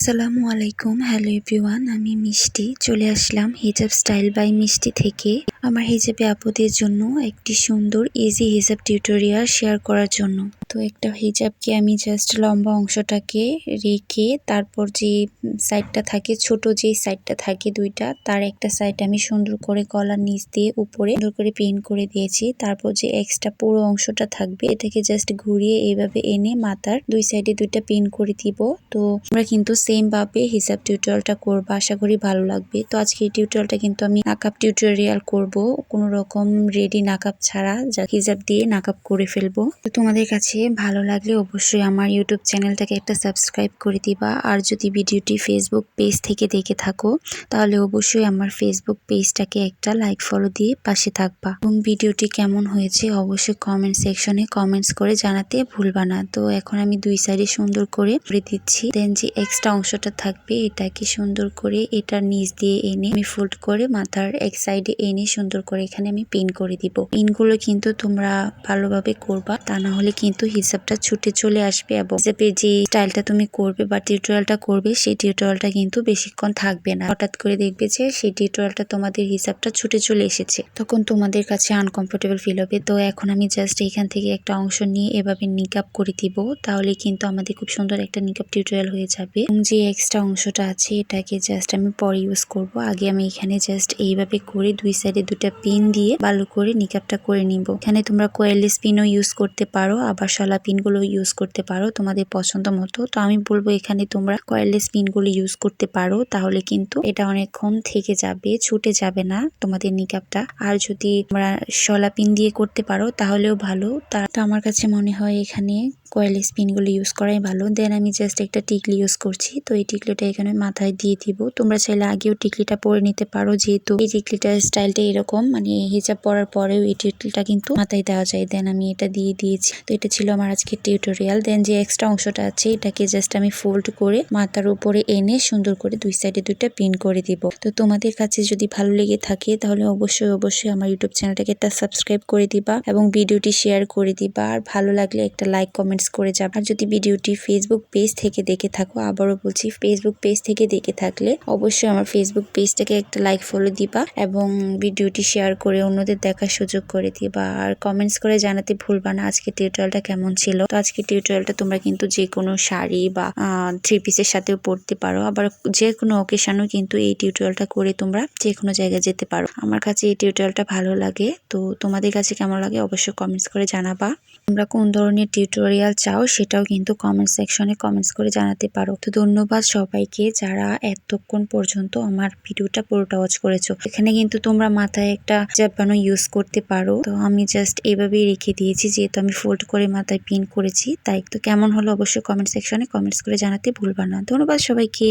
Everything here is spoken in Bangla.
আসসালামু আলাইকুম। হ্যালো এভরিওয়ান, আমি মিষ্টি চলে আসলাম হিজাব স্টাইল বাই মিষ্টি থেকে আমার হিজাবি আপুদের জন্য একটি সুন্দর ইজি হিজাব টিউটোরিয়াল শেয়ার করার জন্য। তো একটা হিজাবকে আমি জাস্ট লম্বা অংশটাকে রেখে তারপর যে সাইডটা থাকে, ছোট যে সাইডটা থাকে দুইটা, তার একটা সাইড আমি সুন্দর করে গলার নিচ দিয়ে উপরে সুন্দর করে পিন করে দিয়েছি। তারপর যে এক্সট্রা পুরো অংশটা থাকবে এটাকে জাস্ট ঘুরিয়ে এইভাবে এনে মাথার দুই সাইডে দুইটা পিন করে দিব। তো আমরা কিন্তু সেম ভাবে হিজাব টিউটোরিয়ালটা করব, আশা করি ভালো লাগবে। তো আজকে এই টিউটোরিয়ালটা কিন্তু আমি নাকাব টিউটোরিয়াল করব, কোনো রকম রেডি নাকাব ছাড়া, যা হিজাব দিয়ে নাকাব করে ফেলবো। তো তোমাদের কাছে ভালো লাগলে অবশ্যই আমার ইউটিউব চ্যানেলটাকে একটা সাবস্ক্রাইব করে দিবা। আর যদি ভিডিওটি ফেসবুক পেজ থেকে দেখে থাকো তাহলে অবশ্যই আমার ফেসবুক পেজটাকে একটা লাইক ফলো দিয়ে পাশে থাকবা এবং ভিডিওটি কেমন হয়েছে অবশ্যই কমেন্ট সেকশনে কমেন্টস করে জানাতে ভুলবা না। তো এখন আমি দুই সাইডে সুন্দর করে দিচ্ছি। দেন যে এক্সট্রা অংশটা থাকবে এটাকে সুন্দর করে এটার নিচ দিয়ে এনে আমি ফোল্ড করে মাথার এক সাইডে এনে সুন্দর করে এখানে আমি পিন করে দিব। পিনগুলো কিন্তু তোমরা ভালোভাবে করবা, তা না হলে কিন্তু হিসাবটা ছুটে চলে আসবে এবং হিসাবের যে স্টাইলটা তুমি করবে বা টিউটোরিয়ালটা করবে সেই টিউটোরিয়ালটা কিন্তু বেশিক্ষণ থাকবে না। হঠাৎ করে দেখবে যে সেই টিউটোরিয়ালটা তোমাদের হিসাবটা ছুটে চলে এসেছে, তখন তোমাদের কাছে আনকমফোর্টেবল ফিল হবে। তো এখন আমি জাস্ট এখান থেকে একটা অংশ নিয়ে এভাবে নিকাব করে দিব, তাহলে কিন্তু আমাদের খুব সুন্দর একটা নিকাব টিউটোরিয়াল হয়ে যাবে। এবং যে এক্সট্রা অংশটা আছে এটাকে জাস্ট আমি পরে ইউজ করব। আগে আমি এখানে জাস্ট এইভাবে করে দুই সাইডে দুটা পিন দিয়ে ভালো করে নিকাবটা করে নিব। এখানে তোমরা কয়েললেস পিনও ইউজ করতে পারো, আবার শলা পিনগুলো ইউজ করতে পারো তোমাদের পছন্দ মতো। তো আমি বলবো এখানে তোমরা কয়েললেস পিনগুলো ইউজ করতে পারো, তাহলে কিন্তু এটা অনেকক্ষণ থেকে যাবে, ছুটে যাবে না তোমাদের নিকাবটা। আর যদি তোমরা শলা পিন দিয়ে করতে পারো তাহলেও ভালো। তা আমার কাছে মনে হয় এখানে কয়েললেস পিনগুলো ইউজ করাই ভালো। দেন আমি জাস্ট একটা টিকলি ইউজ করছি, তো এই টিকলিটা এখানে মাথায় দিয়ে দিব। তোমরা চাইলে আগেও টিকলিটা পরে নিতে পারো, যেহেতু এই টিকলিটার স্টাইলটা এরকম, মানে হিজাব পরার পরেও এই টিকলিটা কিন্তু মাথায় দেওয়া যায়। দেন আমি এটা দিয়ে দিয়েছি। তো এটা ছিল আমার আজকে টিউটোরিয়াল। দেন যে এক্সট্রা অংশটা আছে এটাকে জাস্ট আমি ফোল্ড করে মাথার উপরে এনে সুন্দর করে দুই সাইডে দুইটা পিন করে দিব। তো তোমাদের কাছে যদি ভালো লেগে থাকে তাহলে অবশ্যই আমার ইউটিউব চ্যানেলটাকে একটা সাবস্ক্রাইব করে দিবা এবং ভিডিওটি শেয়ার করে দিবা। আর ভালো লাগলে একটা লাইক কমেন্টস করে যাবা। আর যদি ভিডিওটি ফেসবুক পেজ থেকে দেখে থাকো, আবারও বলছি ফেসবুক পেজ থেকে দেখে থাকলে অবশ্যই আমার ফেসবুক পেজটাকে একটা লাইক ফলো দিবা এবং ভিডিওটি শেয়ার করে অন্যদের দেখার সুযোগ করে দিবা। আর কমেন্টস করে জানাতে ভুলবা না আজকে টিউটোরিয়ালটা কেমন ছিল। তো আজকে টিউটোরিয়ালটা তোমরা কিন্তু যে কোনো শাড়ি বা থ্রি পিসের সাথেও পড়তে পারো, আবার যে কোনো অকেশনেও কিন্তু এই টিউটোরিয়ালটা করে তোমরা যে কোনো জায়গায় যেতে পারো। আমার কাছে এই টিউটোরিয়ালটা ভালো লাগে, তো তোমাদের কাছে কেমন লাগে অবশ্যই কমেন্টস করে জানাবা। তোমরা কোন ধরনের টিউটোরিয়াল চাও সেটাও কিন্তু কমেন্ট সেকশনে কমেন্টস করে জানাতে পারো। তো ধন্যবাদ সবাইকে যারা এতক্ষণ পর্যন্ত আমার ভিডিওটা পুরোটা ওয়াচ করেছো। এখানে কিন্তু তোমরা মাথায় একটা জাব্বানো ইউজ করতে পারো। তো আমি জাস্ট এভাবেই রেখে দিয়েছি, যেহেতু আমি ফোল্ড করে মাথায় পিন করেছি তাই। তো কেমন হলো অবশ্যই কমেন্ট সেকশনে কমেন্টস করে জানাতে ভুলবা না। ধন্যবাদ সবাইকে।